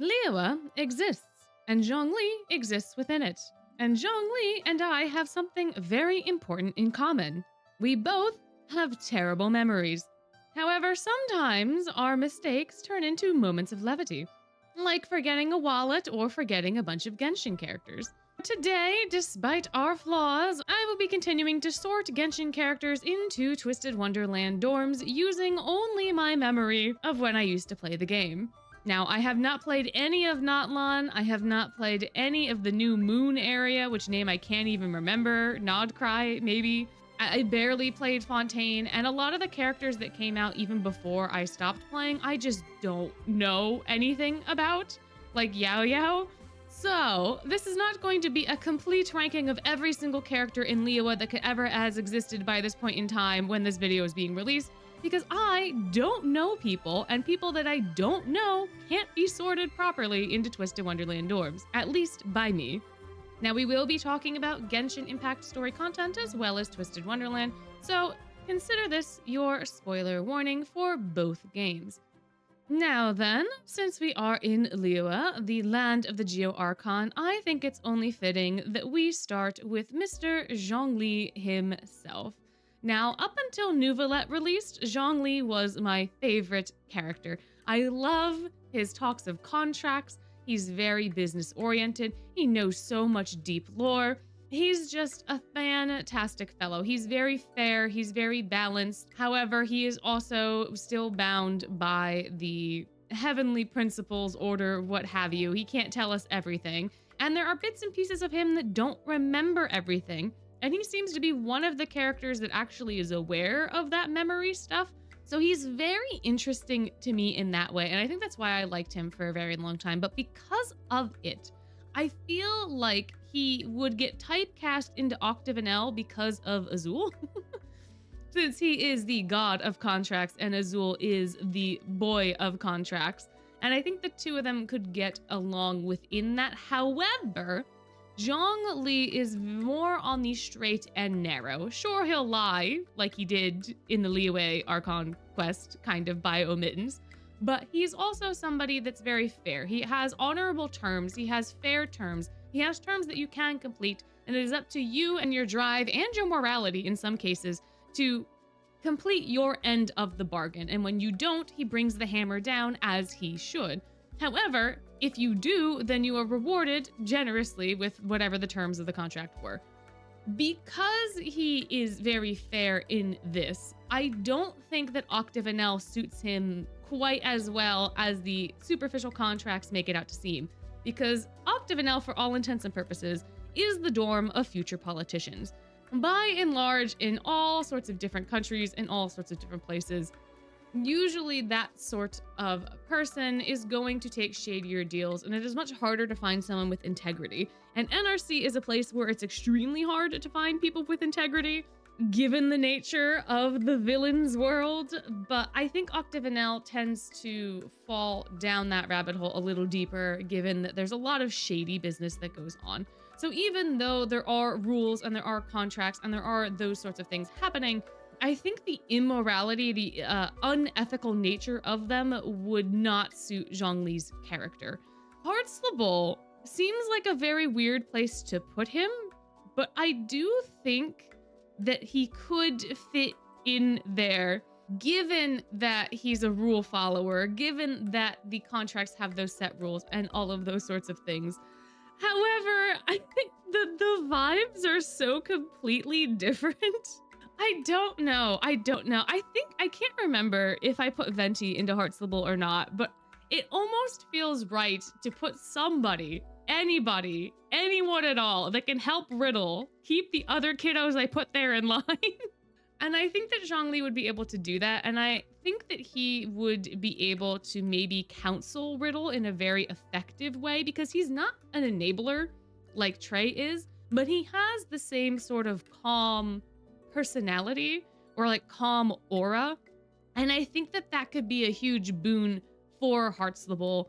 Liyue exists, and Zhongli exists within it. And Zhongli and I have something very important in common. We both have terrible memories. However, sometimes our mistakes turn into moments of levity, like forgetting a wallet or forgetting a bunch of Genshin characters. Today, despite our flaws, I will be continuing to sort Genshin characters into Twisted Wonderland dorms using only my memory of when I used to play the game. Now, I have not played any of Notlan, I have not played any of the new Moon area, which name I can't even remember, Nodcry, maybe. I barely played Fontaine, and a lot of the characters that came out even before I stopped playing, I just don't know anything about, like Yao Yao. So, this is not going to be a complete ranking of every single character in Liyue that could ever has existed by this point in time when this video is being released, because I don't know people, and people that I don't know can't be sorted properly into Twisted Wonderland dorms, at least by me. Now, we will be talking about Genshin Impact story content as well as Twisted Wonderland, so consider this your spoiler warning for both games. Now then, since we are in Liyue, the land of the Geo Archon, I think it's only fitting that we start with Mr. Zhongli himself. Now, up until Nouvelette released, Zhongli was my favorite character. I love his talks of contracts. He's very business-oriented. He knows so much deep lore. He's just a fantastic fellow. He's very fair. He's very balanced. However, he is also still bound by the heavenly principles, order, what have you. He can't tell us everything. And there are bits and pieces of him that don't remember everything. And he seems to be one of the characters that actually is aware of that memory stuff. So he's very interesting to me in that way. And I think that's why I liked him for a very long time. But because of it, I feel like he would get typecast into Octagonal because of Azul. Since he is the god of contracts and Azul is the boy of contracts. And I think the two of them could get along within that. However, Zhongli is more on the straight and narrow. Sure, he'll lie, like he did in the Liyue Archon quest, kind of by omittance, but he's also somebody that's very fair. He has honorable terms, he has fair terms, he has terms that you can complete, and it is up to you and your drive and your morality in some cases to complete your end of the bargain. And when you don't, he brings the hammer down as he should. However, if you do, then you are rewarded generously with whatever the terms of the contract were. Because he is very fair in this, I don't think that Octagonal suits him quite as well as the superficial contracts make it out to seem. Because Octagonal, for all intents and purposes, is the dorm of future politicians. By and large, in all sorts of different countries, in all sorts of different places, usually that sort of person is going to take shadier deals, and it is much harder to find someone with integrity. And NRC is a place where it's extremely hard to find people with integrity, given the nature of the villain's world. But I think Octagonal tends to fall down that rabbit hole a little deeper, given that there's a lot of shady business that goes on. So even though there are rules and there are contracts and there are those sorts of things happening, I think the immorality, the unethical nature of them would not suit Zhongli's character. Heartslabul seems like a very weird place to put him, but I do think that he could fit in there, given that he's a rule follower, given that the contracts have those set rules and all of those sorts of things. However, I think the vibes are so completely different. I don't know. I think I can't remember if I put Venti into Heartslabul or not, but it almost feels right to put somebody, anybody, anyone at all that can help Riddle keep the other kiddos I put there in line. And I think that Zhongli would be able to do that. And I think that he would be able to maybe counsel Riddle in a very effective way, because he's not an enabler like Trey is, but he has the same sort of calm personality or like calm aura. And I think that that could be a huge boon for Heartslabul.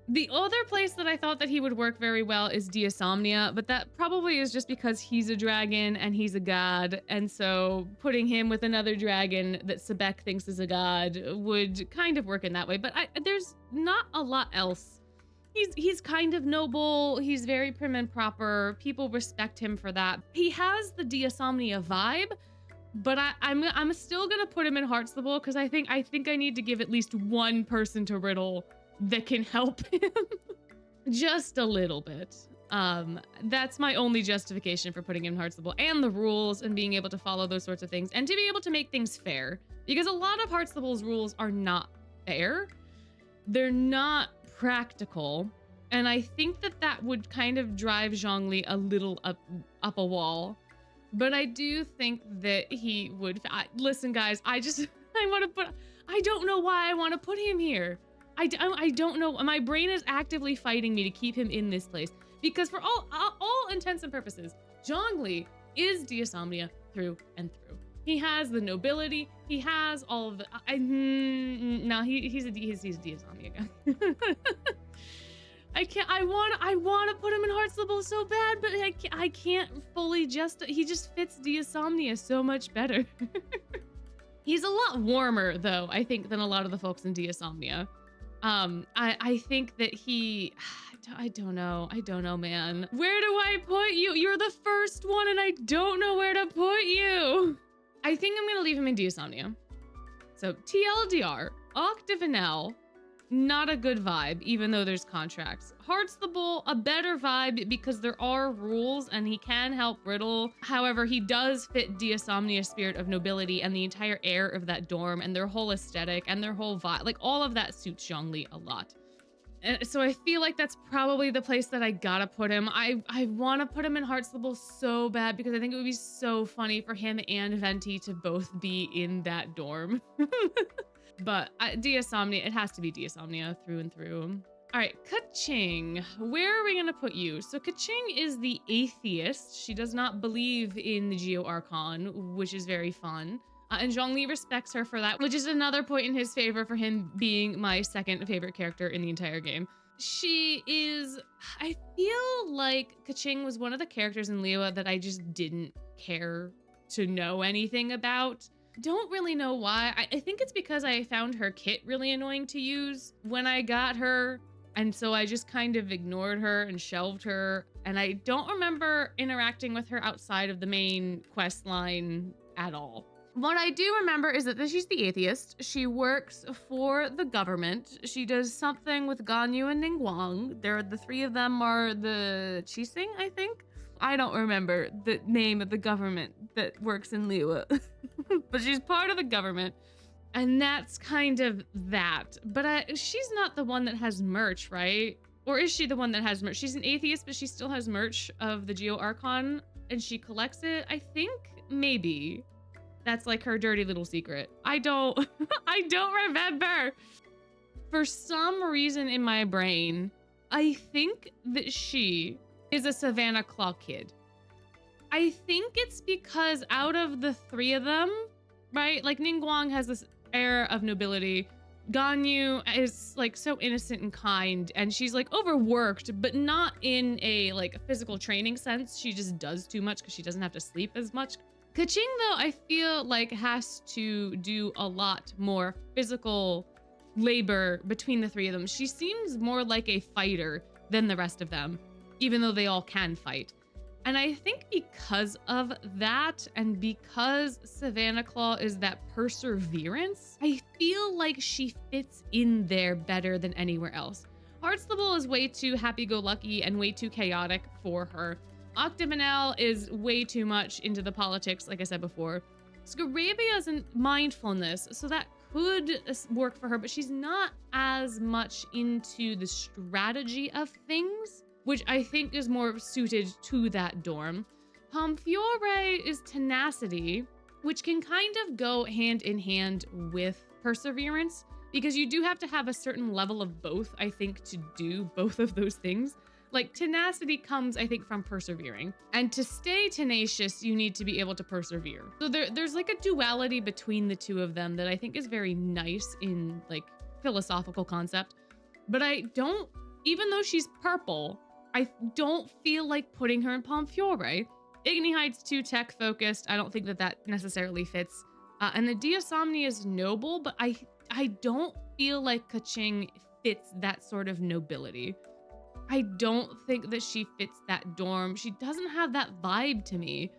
The other place that I thought that he would work very well is Diasomnia, but that probably is just because he's a dragon and he's a god. And so putting him with another dragon that Sebek thinks is a god would kind of work in that way. But there's not a lot else He's kind of noble. He's very prim and proper. People respect him for that. He has the Diasomnia vibe, but I'm still gonna put him in Heartstable because I think I need to give at least one person to Riddle that can help him just a little bit. That's my only justification for putting him in Heartstable, and the rules and being able to follow those sorts of things and to be able to make things fair, because a lot of Heartstable's rules are not fair. They're not practical, and I think that would kind of drive Zhongli a little up a wall. But I do think that he would. Listen, guys, I don't know why I want to put him here. I don't know. My brain is actively fighting me to keep him in this place because for all intents and purposes, Zhongli is Diasomnia through and through. He has the nobility. He has all of the. No, he's a Diasomnia guy. I want to put him in Heartstable so bad, but I can't fully he just fits Diasomnia so much better. He's a lot warmer though, I think, than a lot of the folks in Diasomnia. I think that I don't know, man. Where do I put you? You're the first one and I don't know where to put you. I think I'm gonna leave him in Diasomnia. So TLDR, Octavanel, not a good vibe, even though there's contracts. Heartstable, a better vibe because there are rules and he can help Riddle. However, he does fit Diasomnia's spirit of nobility and the entire air of that dorm and their whole aesthetic and their whole vibe. Like all of that suits Zhongli a lot. And so I feel like that's probably the place that I gotta put him. I want to put him in Heartstable so bad because I think it would be so funny for him and Venti to both be in that dorm. But Diasomnia, it has to be Diasomnia through and through. All right, Keqing, where are we gonna put you? So Keqing is the atheist. She does not believe in the Geo Archon, which is very fun. And Zhongli respects her for that, which is another point in his favor for him being my second favorite character in the entire game. She is, I feel like Keqing was one of the characters in Liyue that I just didn't care to know anything about. Don't really know why. I think it's because I found her kit really annoying to use when I got her. And so I just kind of ignored her and shelved her. And I don't remember interacting with her outside of the main quest line at all. What I do remember is that she's the atheist. She works for the government. She does something with Ganyu and Ningguang. The three of them are the Qixing, I think. I don't remember the name of the government that works in Liyue. But she's part of the government. And that's kind of that. But she's not the one that has merch, right? Or is she the one that has merch? She's an atheist, but she still has merch of the Geo Archon. And she collects it, I think? Maybe. That's like her dirty little secret. I don't remember. For some reason in my brain, I think that she is a Savannah Claw kid. I think it's because out of the three of them, right? Like Ningguang has this air of nobility. Ganyu is like so innocent and kind, and she's like overworked, but not in a like physical training sense. She just does too much because she doesn't have to sleep as much. Keqing, though, I feel like has to do a lot more physical labor between the three of them. She seems more like a fighter than the rest of them, even though they all can fight. And I think because of that, and because Savannah Claw is that perseverance, I feel like she fits in there better than anywhere else. Heartstable is way too happy-go-lucky and way too chaotic for her. Octavanel is way too much into the politics, like I said before. Scarabia is in mindfulness, so that could work for her, but she's not as much into the strategy of things, which I think is more suited to that dorm. Pomfiore is tenacity, which can kind of go hand in hand with perseverance, because you do have to have a certain level of both, I think, to do both of those things. Like tenacity comes, I think, from persevering. And to stay tenacious, you need to be able to persevere. So there's like a duality between the two of them that I think is very nice in like philosophical concept. But I don't, even though she's purple, I don't feel like putting her in Pomfiore. Ignihide's too tech focused. I don't think that necessarily fits. And the Diasomnia is noble, but I don't feel like Keqing fits that sort of nobility. I don't think that she fits that dorm. She doesn't have that vibe to me.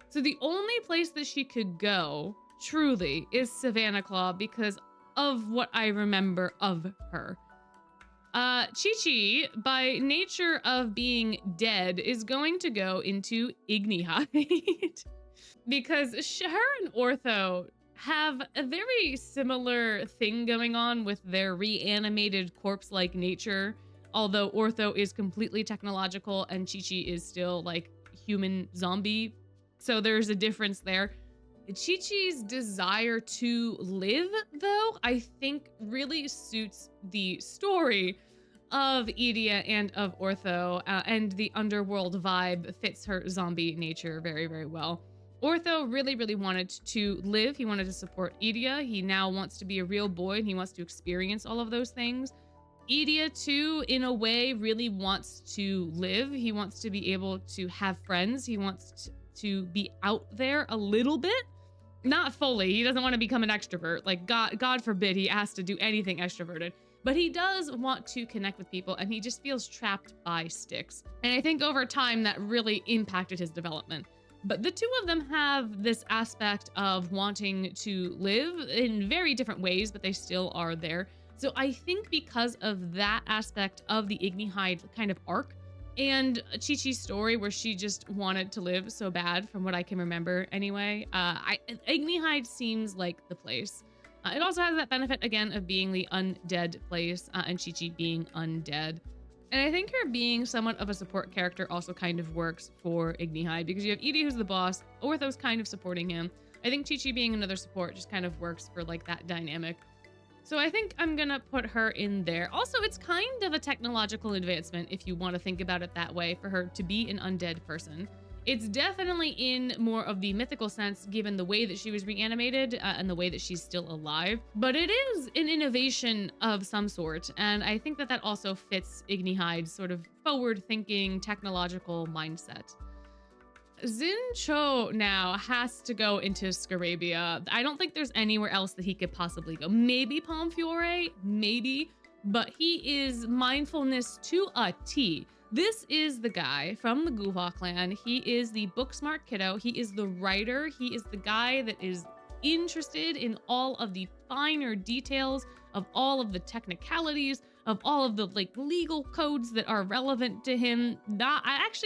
So the only place that she could go, truly, is Savannah Claw because of what I remember of her. Qiqi, by nature of being dead, is going to go into Ignihide because her and Ortho have a very similar thing going on with their reanimated corpse-like nature, although Ortho is completely technological and Qiqi is still like human zombie. So there's a difference there. Qiqi's desire to live, though, I think really suits the story of Idia and of Ortho, and the underworld vibe fits her zombie nature very, very well. Ortho really, really wanted to live. He wanted to support Idia. He now wants to be a real boy and he wants to experience all of those things. Idia, too, in a way, really wants to live. He wants to be able to have friends. He wants to be out there a little bit. Not fully. He doesn't want to become an extrovert. Like, God forbid he has to do anything extroverted. But he does want to connect with people, and he just feels trapped by sticks. And I think over time that really impacted his development. But the two of them have this aspect of wanting to live in very different ways, but they still are there. So I think because of that aspect of the Ignihide kind of arc, and Qiqi's story where she just wanted to live so bad, from what I can remember anyway, Ignihide seems like the place. It also has that benefit, again, of being the undead place, and Qiqi being undead. And I think her being somewhat of a support character also kind of works for Ignihide, because you have Edie, who's the boss, Ortho's kind of supporting him. I think Qiqi being another support just kind of works for like that dynamic. So I think I'm gonna put her in there. Also, it's kind of a technological advancement, if you want to think about it that way, for her to be an undead person. It's definitely in more of the mythical sense, given the way that she was reanimated and the way that she's still alive. But it is an innovation of some sort, and I think that that also fits Ignihide's sort of forward-thinking, technological mindset. Xinqiu now has to go into Scarabia. I don't think there's anywhere else that he could possibly go. Maybe Palmfiore, maybe, but he is mindfulness to a T. This is the guy from the Guhua clan. He is the book smart kiddo. He is the writer. He is the guy that is interested in all of the finer details of all of the technicalities of all of the like legal codes that are relevant to him.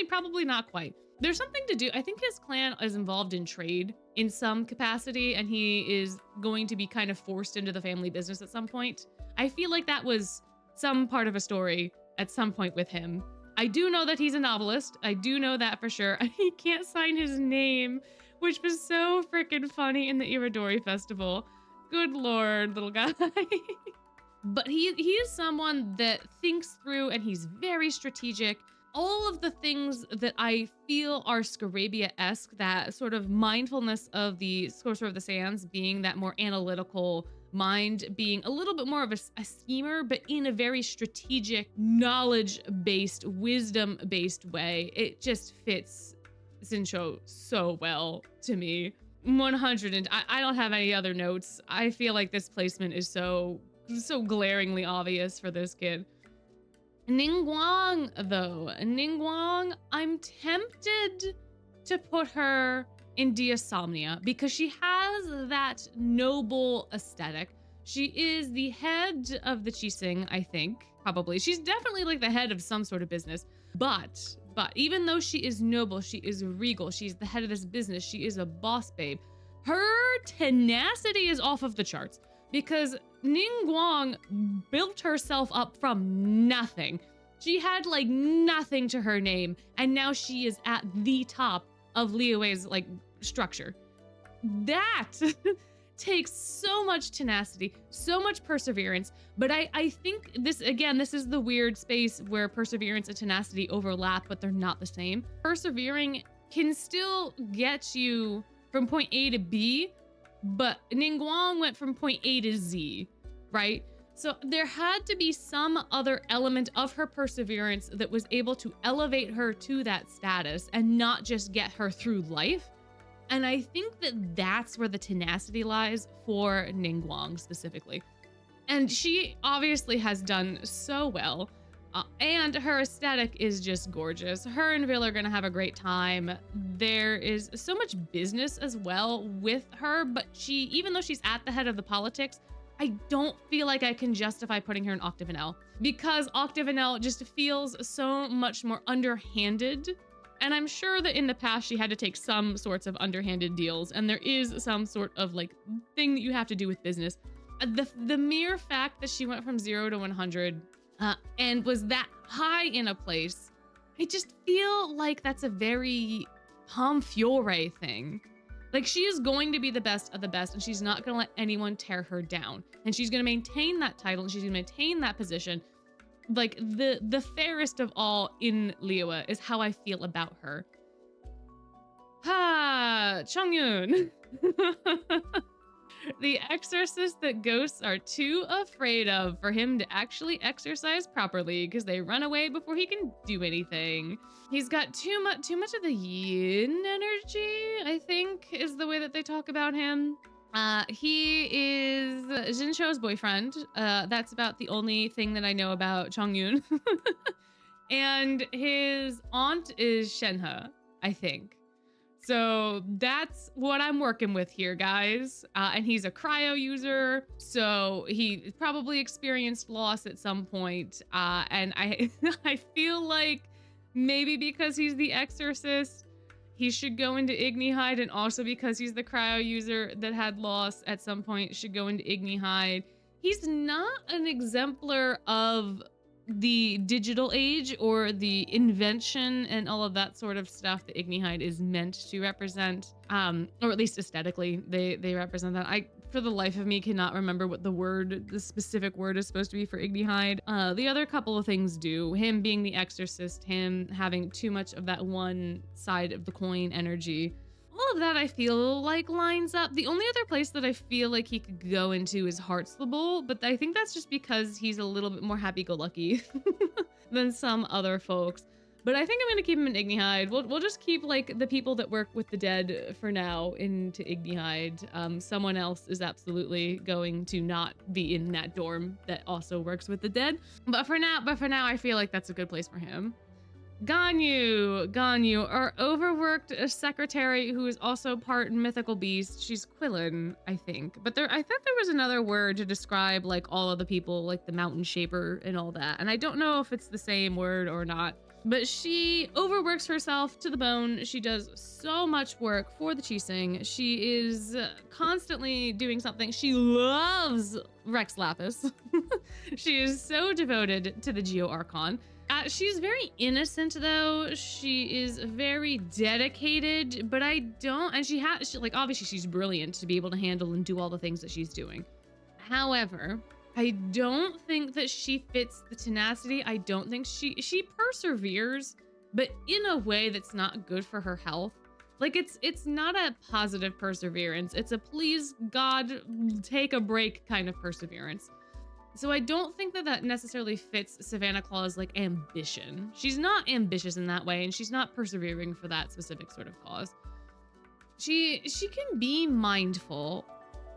Probably not quite. There's something to do. I think his clan is involved in trade in some capacity, and he is going to be kind of forced into the family business at some point. I feel like that was some part of a story at some point with him. I do know that he's a novelist. I do know that for sure. He can't sign his name, which was so freaking funny in the Iridori Festival. Good Lord, little guy. But he is someone that thinks through, and he's very strategic. All of the things that I feel are Scarabia-esque, that sort of mindfulness of the Sorcerer of the Sands, being that more analytical mind, being a little bit more of a schemer, but in a very strategic, knowledge-based, wisdom-based way. It just fits Xinqiu so well to me. 100, and I don't have any other notes. I feel like this placement is so glaringly obvious for this kid. Ningguang, though. Ningguang, I'm tempted to put her in Diasomnia because she has that noble aesthetic. She is the head of the Keqing, I think, probably. She's definitely like the head of some sort of business. But even though she is noble, she is regal, she's the head of this business, she is a boss babe, her tenacity is off of the charts. Because Ningguang built herself up from nothing. She had like nothing to her name, and now she is at the top of Liyue's like structure. That takes so much tenacity, so much perseverance. But I think this is the weird space where perseverance and tenacity overlap, but they're not the same. Persevering can still get you from point A to B, but Ningguang went from point A to Z, right? So there had to be some other element of her perseverance that was able to elevate her to that status and not just get her through life. And I think that that's where the tenacity lies for Ningguang specifically. And she obviously has done so well. And her aesthetic is just gorgeous. Her and Vil are gonna have a great time. There is so much business as well with her, but even though she's at the head of the politics, I don't feel like I can justify putting her in Octavanel because Octavanel just feels so much more underhanded. And I'm sure that in the past she had to take some sorts of underhanded deals, and there is some sort of like thing that you have to do with business. The mere fact that she went from 0 to 100 and was that high in a place, I just feel like that's a very Tom Fiore thing. Like, she is going to be the best of the best, and she's not going to let anyone tear her down. And she's going to maintain that title, and she's going to maintain that position. Like, the fairest of all in Liyue is how I feel about her. Chongyun. The exorcist that ghosts are too afraid of for him to actually exercise properly because they run away before he can do anything. He's got too much of the yin energy, I think, is the way that they talk about him. He is Jinshou's boyfriend. That's about the only thing that I know about Chongyun. And his aunt is Shenhe, I think. So that's what I'm working with here, guys. And he's a cryo user, so he probably experienced loss at some point. And I feel like maybe because he's the exorcist, he should go into Ignihide, and also because he's the cryo user that had loss at some point should go into Ignihide. He's not an exemplar of the digital age or the invention and all of that sort of stuff that Ignihide is meant to represent, or at least aesthetically they represent that. I, for the life of me, cannot remember what the specific word is supposed to be for Ignihide. The other couple of things do. Him being the exorcist, him having too much of that one side of the coin energy. All of that I feel like lines up. The only other place that I feel like he could go into is Heartslable, but I think that's just because he's a little bit more happy-go-lucky than some other folks. But I think I'm gonna keep him in Ignihide. We'll just keep like the people that work with the dead for now into Ignihide. Someone else is absolutely going to not be in that dorm that also works with the dead. But for now, I feel like that's a good place for him. Ganyu, our overworked secretary who is also part mythical beast. She's Quillen, I think. But I thought there was another word to describe like all of the people, like the mountain shaper and all that. And I don't know if it's the same word or not. But she overworks herself to the bone. She does so much work for the Keqing. She is constantly doing something. She loves Rex Lapis. She is so devoted to the Geo Archon. She's very innocent though. She is very dedicated, but like obviously she's brilliant to be able to handle and do all the things that she's doing. However, I don't think that she fits the tenacity. I don't think she perseveres, but in a way that's not good for her health. Like it's not a positive perseverance. It's a please God take a break kind of perseverance. So I don't think that necessarily fits Savannah Claw's like ambition. She's not ambitious in that way, and she's not persevering for that specific sort of cause. She can be mindful.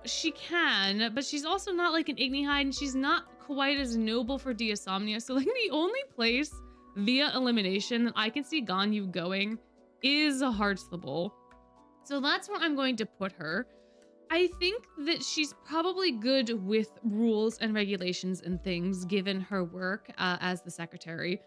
She can, but she's also not like an Ignihide, and she's not quite as noble for Deosomnia. So like the only place via elimination that I can see Ganyu going is a Heartslable. So that's where I'm going to put her. I think that she's probably good with rules and regulations and things given her work as the secretary.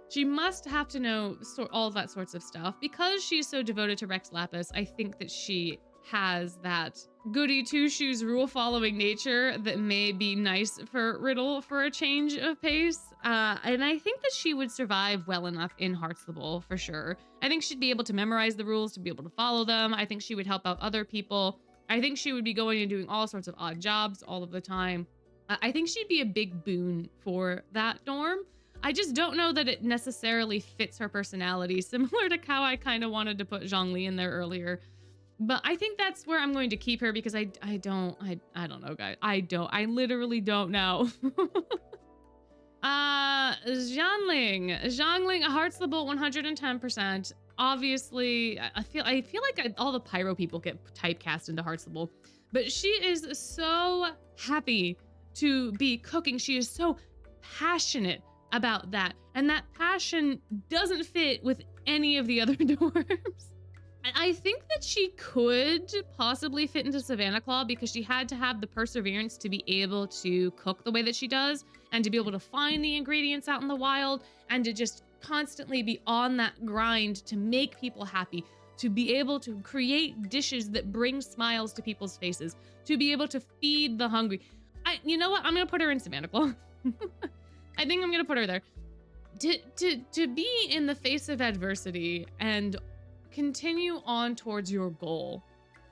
She must have to know all that sorts of stuff. Because she's so devoted to Rex Lapis, I think that she has that goody two-shoes rule-following nature that may be nice for Riddle for a change of pace. And I think that she would survive well enough in Heartslable for sure. I think she'd be able to memorize the rules to be able to follow them. I think she would help out other people. I think she would be going and doing all sorts of odd jobs all of the time. I think she'd be a big boon for that dorm. I just don't know that it necessarily fits her personality, similar to how I kind of wanted to put Zhongli in there earlier. But I think that's where I'm going to keep her because I don't know, guys. I literally don't know. Xiangling, Heartslable 110%. Obviously, I feel like all the pyro people get typecast into Heartslable, but she is so happy to be cooking. She is so passionate about that. And that passion doesn't fit with any of the other dwarves. I think that she could possibly fit into Savannah Claw because she had to have the perseverance to be able to cook the way that she does and to be able to find the ingredients out in the wild and to just constantly be on that grind to make people happy, to be able to create dishes that bring smiles to people's faces, to be able to feed the hungry. You know what? I'm gonna put her in Savannah Claw. I think I'm gonna put her there. To be in the face of adversity and continue on towards your goal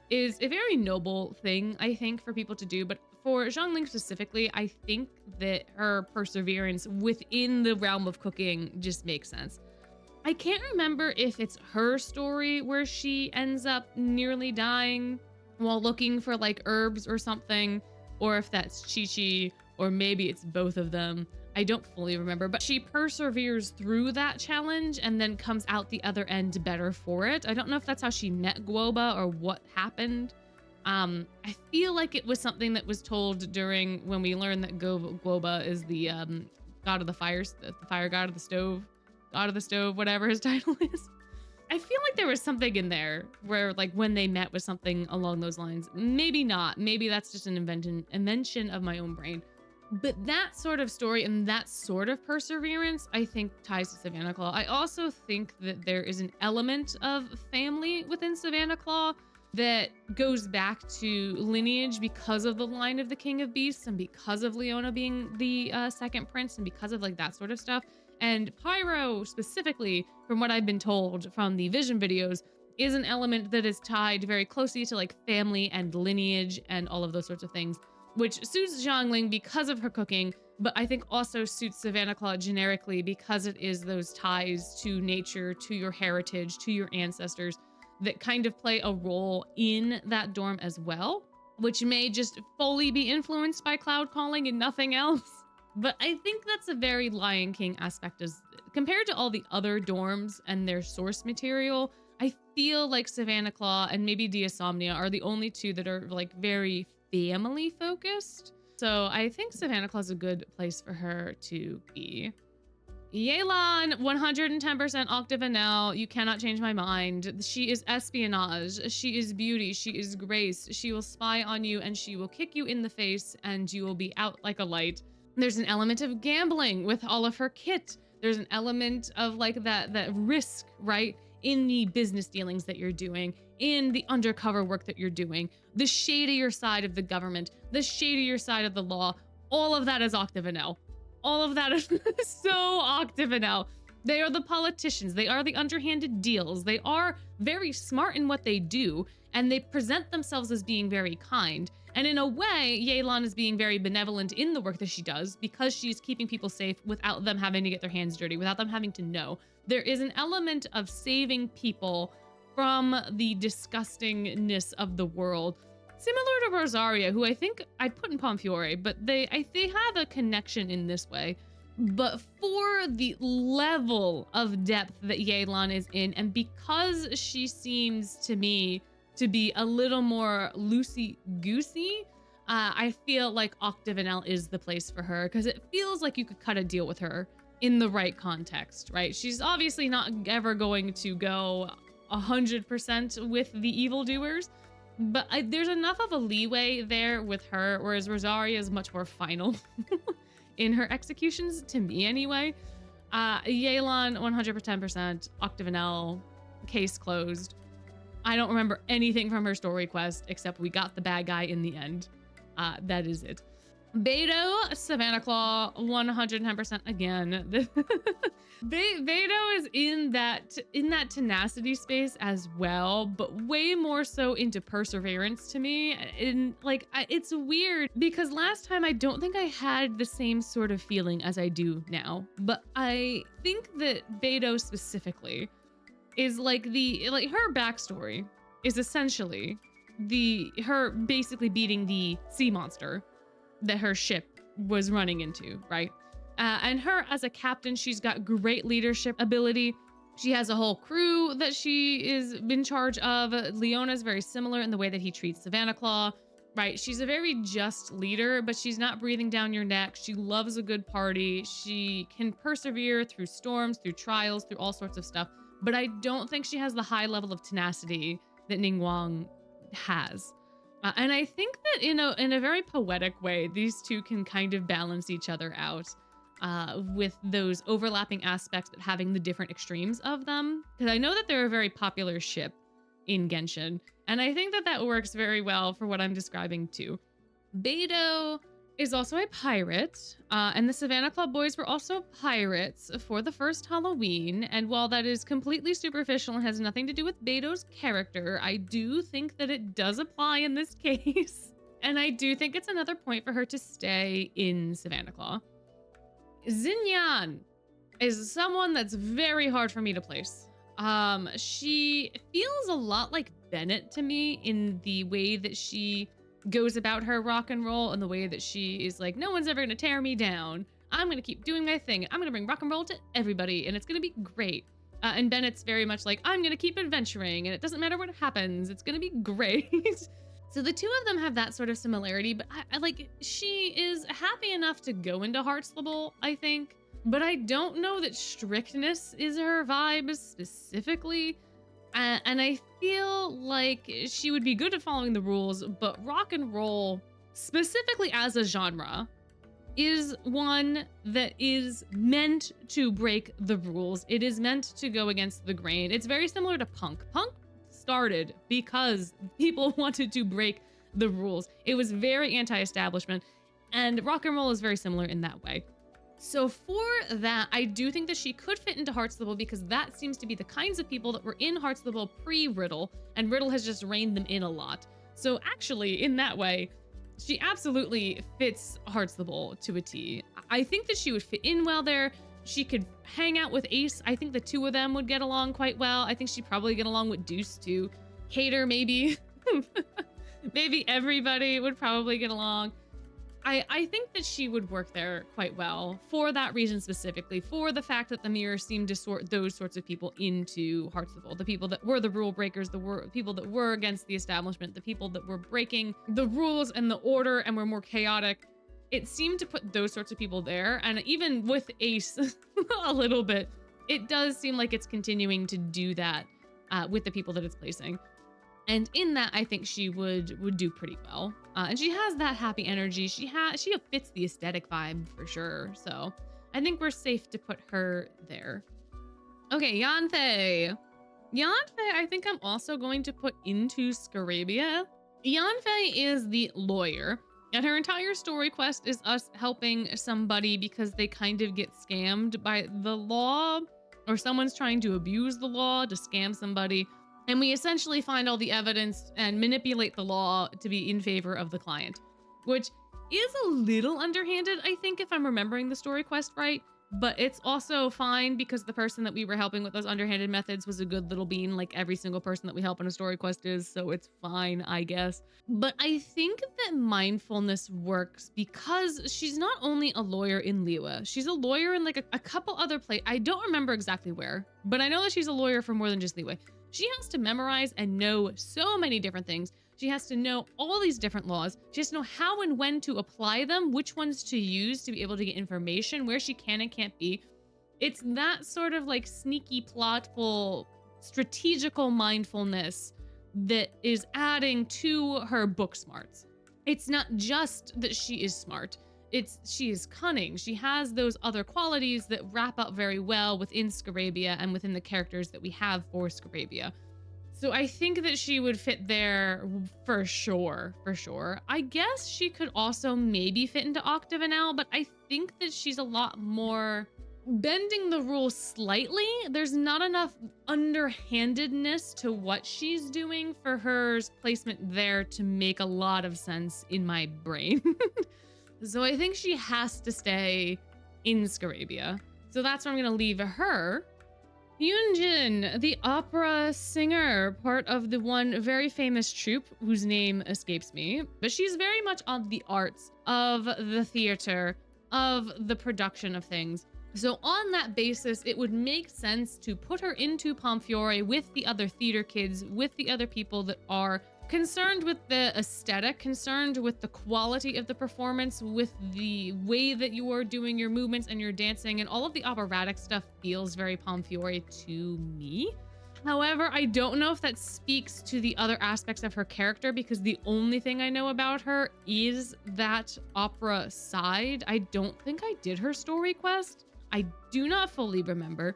is a very noble thing, I think, for people to do. But for Xiangling specifically, I think that her perseverance within the realm of cooking just makes sense. I can't remember if it's her story where she ends up nearly dying while looking for like herbs or something, or if that's Qiqi, or maybe it's both of them. I don't fully remember, but she perseveres through that challenge and then comes out the other end better for it. I don't know if that's how she met Guoba or what happened. I feel like it was something that was told during when we learned that Guoba is the god of the fire, the fire god of the stove, whatever his title is. I feel like there was something in there where like when they met was something along those lines. Maybe not. Maybe that's just an invention of my own brain. But that sort of story and that sort of perseverance, I think, ties to Savannah Claw. I also think that there is an element of family within Savannah Claw that goes back to lineage because of the line of the King of Beasts and because of Leona being the second prince and because of like that sort of stuff. And Pyro specifically, from what I've been told from the Vision videos, is an element that is tied very closely to like family and lineage and all of those sorts of things, which suits Xiangling because of her cooking, but I think also suits Savannah Claw generically because it is those ties to nature, to your heritage, to your ancestors that kind of play a role in that dorm as well, which may just fully be influenced by cloud calling and nothing else. But I think that's a very Lion King aspect as compared to all the other dorms and their source material. I feel like Savannah Claw and maybe Diasomnia are the only two that are like very family focused. So I think Savannah Claw is a good place for her to be. Yelan, 110% Octavanel. You cannot change my mind. She is espionage. She is beauty. She is grace. She will spy on you and she will kick you in the face and you will be out like a light. There's an element of gambling with all of her kit. There's an element of like that risk, right? In the business dealings that you're doing, in the undercover work that you're doing, the shadier side of the government, the shadier side of the law, all of that is Octavanel. All of that is so Octavanel. They are the politicians. They are the underhanded deals. They are very smart in what they do, and they present themselves as being very kind. And in a way, Yelan is being very benevolent in the work that she does because she's keeping people safe without them having to get their hands dirty, without them having to know. There is an element of saving people from the disgustingness of the world. Similar to Rosaria, who I think I'd put in Pomfiore, but they have a connection in this way. But for the level of depth that Yelan is in, and because she seems to me to be a little more loosey-goosey, I feel like Octavanel is the place for her because it feels like you could cut a deal with her in the right context, right? She's obviously not ever going to go 100% with the evildoers, but there's enough of a leeway there with her, whereas Rosaria is much more final in her executions, to me anyway. Yelan, 110%, Octavanel, case closed. I don't remember anything from her story quest, except we got the bad guy in the end. That is it. Beidou, Savannah Claw, 110% again. Beidou is in that tenacity space as well, but way more so into perseverance to me. It's weird because last time I don't think I had the same sort of feeling as I do now, but I think that Beidou specifically is like her backstory is essentially her basically beating the sea monster that her ship was running into, right? And her as a captain, she's got great leadership ability. She has a whole crew that she is in charge of. Leona's very similar in the way that he treats Savannah Claw. right? She's a very just leader, but she's not breathing down your neck. She loves a good party. She can persevere through storms, through trials, through all sorts of stuff. But I don't think she has the high level of tenacity that Ningguang has. And I think that in a very poetic way, these two can kind of balance each other out with those overlapping aspects, but having the different extremes of them. Because I know that they're a very popular ship in Genshin, and I think that that works very well for what I'm describing too. Beidou is also a pirate, and the Savannah Club boys were also pirates for the first Halloween. And while that is completely superficial and has nothing to do with Beidou's character, I do think that it does apply in this case. And I do think it's another point for her to stay in Savannah Claw. Xinyan is someone that's very hard for me to place. She feels a lot like Bennett to me in the way that she goes about her rock and roll, and the way that she is like, no one's ever gonna tear me down. I'm gonna keep doing my thing. I'm gonna bring rock and roll to everybody, and it's gonna be great. And Bennett's very much like, I'm gonna keep adventuring, and it doesn't matter what happens. It's gonna be great. So the two of them have that sort of similarity, but I like, she is happy enough to go into Heartslable, I think. But I don't know that strictness is her vibe specifically. And I feel like she would be good at following the rules, but rock and roll, specifically as a genre, is one that is meant to break the rules. It is meant to go against the grain. It's very similar to punk. Punk started because people wanted to break the rules. It was very anti-establishment, and rock and roll is very similar in that way. So for that, I do think that she could fit into Heartslable, because that seems to be the kinds of people that were in Heartslable pre-Riddle, and Riddle has just reined them in a lot. So actually, in that way, she absolutely fits Heartslable to a T. I think that she would fit in well there. She could hang out with Ace. I think the two of them would get along quite well. I think she'd probably get along with Deuce too. Hater, maybe. Maybe everybody would probably get along. I think that she would work there quite well for that reason specifically, for the fact that the mirror seemed to sort those sorts of people into Heartslable. The people that were the rule breakers, the people that were against the establishment, the people that were breaking the rules and the order and were more chaotic. It seemed to put those sorts of people there. And even with Ace a little bit, it does seem like it's continuing to do that with the people that it's placing. And in that, I think she would do pretty well. And she has that happy energy. She fits the aesthetic vibe for sure. So I think we're safe to put her there. Okay, Yanfei. Yanfei, I think I'm also going to put into Scarabia. Yanfei is the lawyer, and her entire story quest is us helping somebody because they kind of get scammed by the law, or someone's trying to abuse the law to scam somebody. And we essentially find all the evidence and manipulate the law to be in favor of the client, which is a little underhanded, I think, if I'm remembering the story quest right. But it's also fine because the person that we were helping with those underhanded methods was a good little bean, like every single person that we help in a story quest is, so it's fine, I guess. But I think that mindfulness works because she's not only a lawyer in Liyue, she's a lawyer in like a couple other places. I don't remember exactly where, but I know that she's a lawyer for more than just Liyue. She has to memorize and know so many different things. She has to know all these different laws. She has to know how and when to apply them, which ones to use to be able to get information, where she can and can't be. It's that sort of like sneaky, plotful, strategical mindfulness that is adding to her book smarts. It's not just that she is smart. She is cunning. She has those other qualities that wrap up very well within Scarabia and within the characters that we have for Scarabia. So I think that she would fit there for sure, for sure. I guess she could also maybe fit into Octavanel, but I think that she's a lot more bending the rules slightly. There's not enough underhandedness to what she's doing for her placement there to make a lot of sense in my brain. So I think she has to stay in Scarabia. So that's where I'm going to leave her. Yunjin, the opera singer, part of the one very famous troupe whose name escapes me, but she's very much on the arts of the theater, of the production of things. So on that basis, it would make sense to put her into Pomfiore with the other theater kids, with the other people that are concerned with the aesthetic, concerned with the quality of the performance, with the way that you are doing your movements and your dancing, and all of the operatic stuff feels very Pomfiore to me. However, I don't know if that speaks to the other aspects of her character, because the only thing I know about her is that opera side. I don't think I did her story quest. I do not fully remember.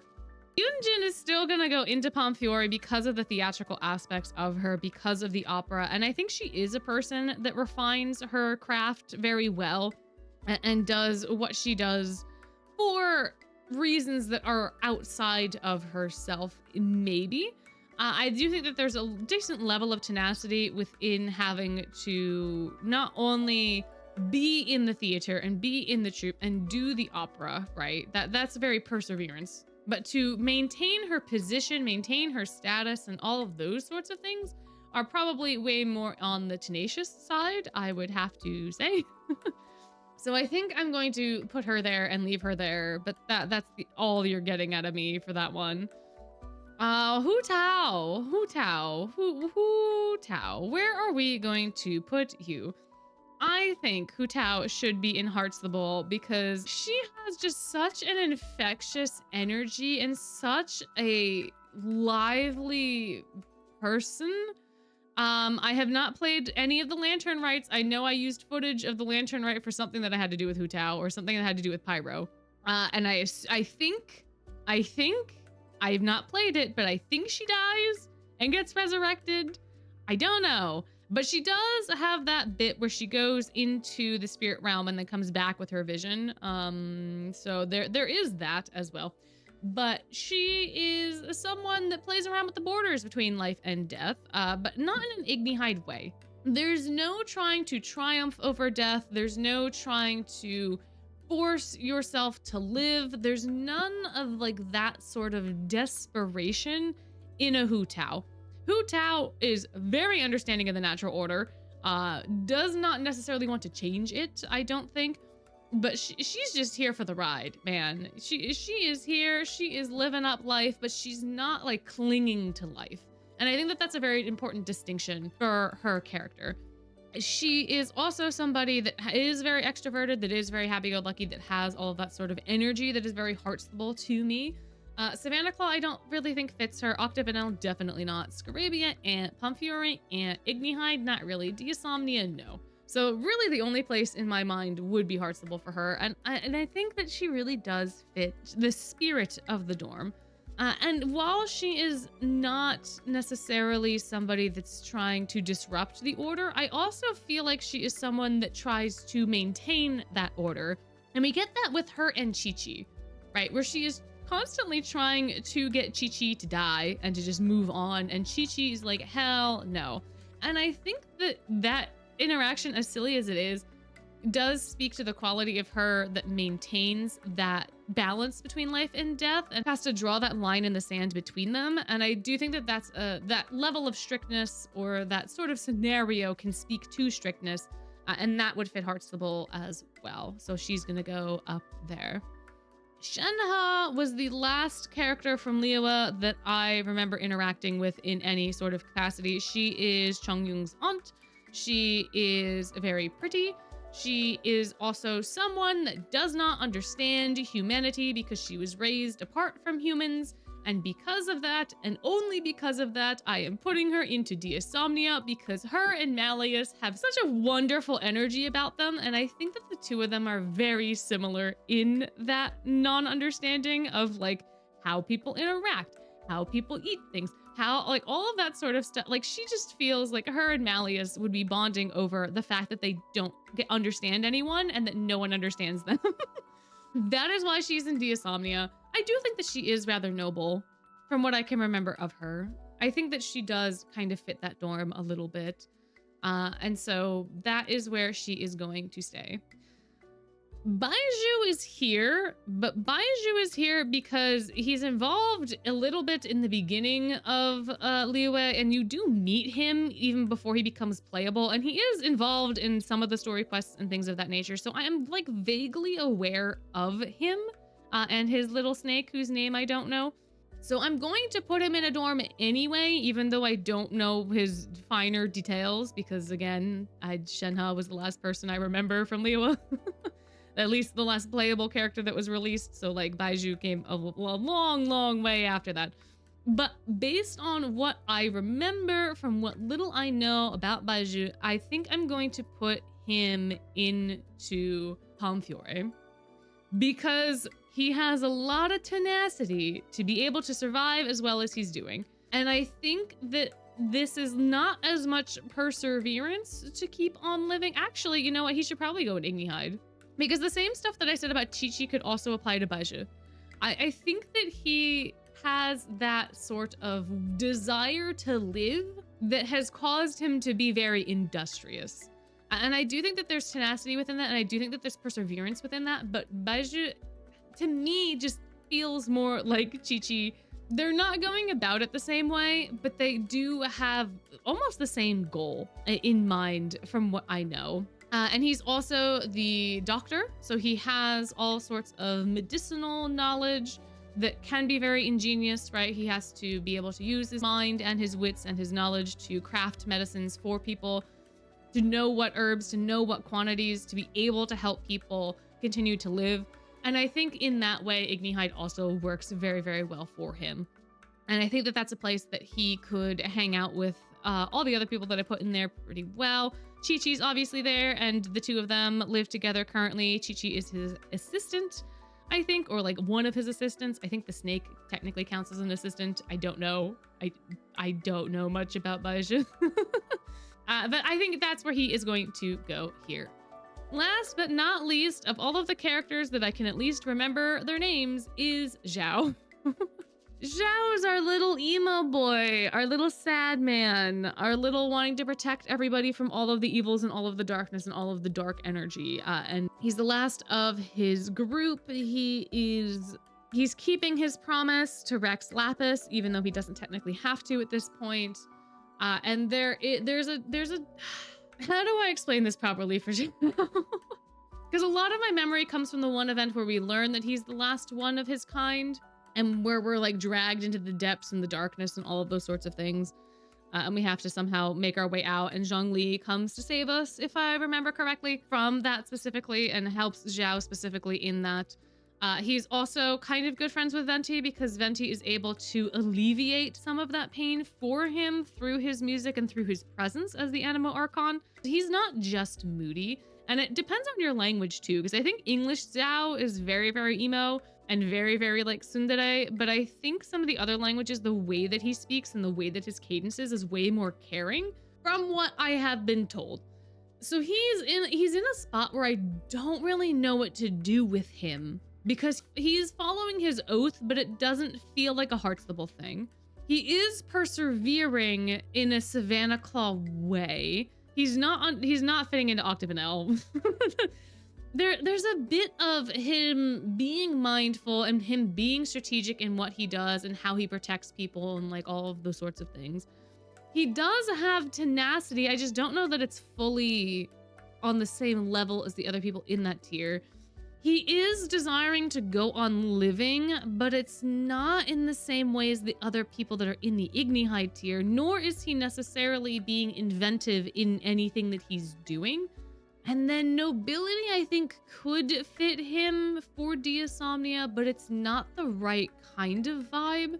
Yunjin is still gonna go into Pomfiore because of the theatrical aspects of her, because of the opera, and I think she is a person that refines her craft very well and does what she does for reasons that are outside of herself, maybe. I do think that there's a decent level of tenacity within having to not only be in the theater and be in the troupe and do the opera, right? That's very perseverance. But to maintain her position, maintain her status, and all of those sorts of things are probably way more on the tenacious side, I would have to say. So I think I'm going to put her there and leave her there, but that's all you're getting out of me for that one. Hu Tao. Where are we going to put you? I think Hu Tao should be in Hearts the Bowl because she has just such an infectious energy and such a lively person. I have not played any of the Lantern Rites. I know I used footage of the Lantern Rite for something that I had to do with Hu Tao or something that had to do with Pyro. And I think I've not played it, but I think she dies and gets resurrected. I don't know. But she does have that bit where she goes into the spirit realm and then comes back with her vision. So there is that as well. But she is someone that plays around with the borders between life and death, but not in an Ignihide way. There's no trying to triumph over death. There's no trying to force yourself to live. There's none of like that sort of desperation in a Hu Tao. Hu Tao is very understanding of the natural order, does not necessarily want to change it, I don't think, but she's just here for the ride, man. She is here, she is living up life, but she's not like clinging to life. And I think that that's a very important distinction for her character. She is also somebody that is very extroverted, that is very happy-go-lucky, that has all of that sort of energy that is very heartable to me. Savannah Claw, I don't really think fits her. Octabanel, definitely not. Scarabia, and Pomfiore, and Ignihide, not really. Diasomnia, no. So really the only place in my mind would be Heartstable for her. And I think that she really does fit the spirit of the dorm. And while she is not necessarily somebody that's trying to disrupt the order, I also feel like she is someone that tries to maintain that order. And we get that with her and Qiqi, right? Where she is constantly trying to get Qiqi to die and to just move on, and Qiqi is like, hell no. And I think that that interaction, as silly as it is, does speak to the quality of her that maintains that balance between life and death and has to draw that line in the sand between them. And I do think that that's that level of strictness or that sort of scenario can speak to strictness, and that would fit Heartstable as well. So she's gonna go up there. Shenhe was the last character from Liyue that I remember interacting with in any sort of capacity. She is Chongyun's aunt. She is very pretty. She is also someone that does not understand humanity because she was raised apart from humans. And because of that, and only because of that, I am putting her into Diasomnia because her and Malleus have such a wonderful energy about them. And I think that the two of them are very similar in that non-understanding of like how people interact, how people eat things, how like all of that sort of stuff. Like she just feels like her and Malleus would be bonding over the fact that they don't understand anyone and that no one understands them. That is why she's in Diasomnia. I do think that she is rather noble from what I can remember of her. I think that she does kind of fit that dorm a little bit. And so that is where she is going to stay. Baizhu is here, but Baizhu is here because he's involved a little bit in the beginning of Liyue, and you do meet him even before he becomes playable, and he is involved in some of the story quests and things of that nature. So I am like vaguely aware of him and his little snake whose name I don't know. So I'm going to put him in a dorm anyway, even though I don't know his finer details, because again, Shenhe was the last person I remember from Liyue. At least the last playable character that was released. So like Baizhu came a long way after that. But based on what I remember from what little I know about Baizhu, I think I'm going to put him into Palmfiore because he has a lot of tenacity to be able to survive as well as he's doing. And I think that this is not as much perseverance to keep on living. Actually, you know what? He should probably go in Ignihide. Because the same stuff that I said about Qiqi could also apply to Baizhu. I think that he has that sort of desire to live that has caused him to be very industrious. And I do think that there's tenacity within that, and I do think that there's perseverance within that, but Baizhu, to me, just feels more like Qiqi. They're not going about it the same way, but they do have almost the same goal in mind from what I know. And he's also the doctor, so he has all sorts of medicinal knowledge that can be very ingenious, right? He has to be able to use his mind and his wits and his knowledge to craft medicines for people, to know what herbs, to know what quantities, to be able to help people continue to live. And I think in that way, Ignihide also works very, very well for him. And I think that that's a place that he could hang out with all the other people that I put in there pretty well. Qiqi's obviously there, and the two of them live together currently. Qiqi is his assistant, I think, or like one of his assistants. I think the snake technically counts as an assistant. I don't know. I don't know much about Baizhu. But I think that's where he is going to go here. Last but not least, of all of the characters that I can at least remember their names, is Xiao. Xiao is our little emo boy, our little sad man, our little wanting to protect everybody from all of the evils and all of the darkness and all of the dark energy. And he's the last of his group. He's keeping his promise to Rex Lapis, even though he doesn't technically have to at this point. And there's a how do I explain this properly for Xiao? Because a lot of my memory comes from the one event where we learn that he's the last one of his kind, and where we're like dragged into the depths and the darkness and all of those sorts of things. And we have to somehow make our way out. And Zhongli comes to save us, if I remember correctly, from that specifically, and helps Xiao specifically in that. He's also kind of good friends with Venti because Venti is able to alleviate some of that pain for him through his music and through his presence as the Animo Archon. He's not just moody. And it depends on your language too, because I think English Xiao is very, very emo and very, very like tsundere, but I think some of the other languages, the way that he speaks and the way that his cadence is way more caring from what I have been told. So he's in a spot where I don't really know what to do with him because he's following his oath, but it doesn't feel like a Heartstable thing. He is persevering in a Savannah Claw way. He's not fitting into Octagonal. There's a bit of him being mindful and him being strategic in what he does and how he protects people and like all of those sorts of things. He does have tenacity. I just don't know that it's fully on the same level as the other people in that tier. He is desiring to go on living, but it's not in the same way as the other people that are in the Ignihide tier, nor is he necessarily being inventive in anything that he's doing. And then nobility, I think, could fit him for Deisomnia, but it's not the right kind of vibe.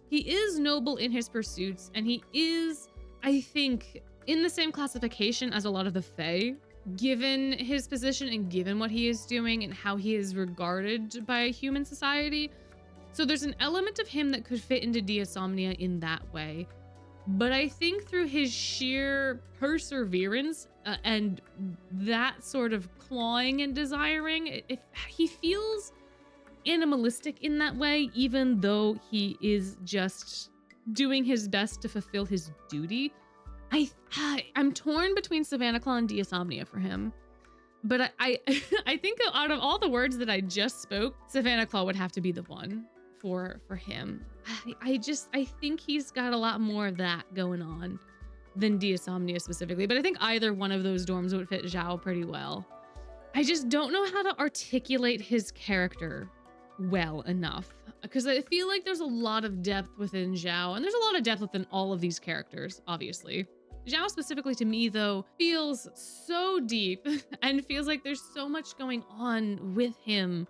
He is noble in his pursuits, and he is, I think, in the same classification as a lot of the Fae, given his position and given what he is doing and how he is regarded by human society. So there's an element of him that could fit into Deisomnia in that way. But I think through his sheer perseverance and that sort of clawing and desiring, if he feels animalistic in that way, even though he is just doing his best to fulfill his duty. I'm torn between Savannah Claw and Deisomnia for him. But I think out of all the words that I just spoke, Savannah Claw would have to be the one for him. I think he's got a lot more of that going on than Deisomnia specifically, but I think either one of those dorms would fit Xiao pretty well. I just don't know how to articulate his character well enough. Because I feel like there's a lot of depth within Xiao, and there's a lot of depth within all of these characters, obviously. Xiao specifically to me, though, feels so deep and feels like there's so much going on with him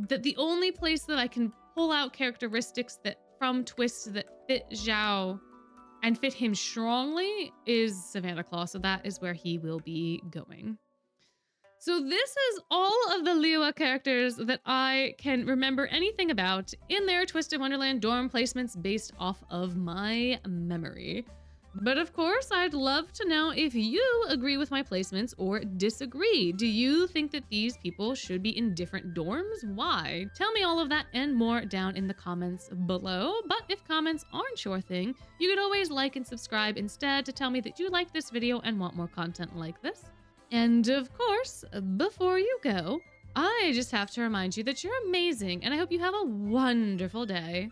that the only place that I can pull out characteristics that from TWST that fit Xiao and fit him strongly is Savannah Claw, so that is where he will be going. So this is all of the Liyue characters that I can remember anything about in their Twisted Wonderland dorm placements based off of my memory. But of course, I'd love to know if you agree with my placements or disagree. Do you think that these people should be in different dorms? Why? Tell me all of that and more down in the comments below. But if comments aren't your thing, you could always like and subscribe instead to tell me that you like this video and want more content like this. And of course, before you go, I just have to remind you that you're amazing and I hope you have a wonderful day.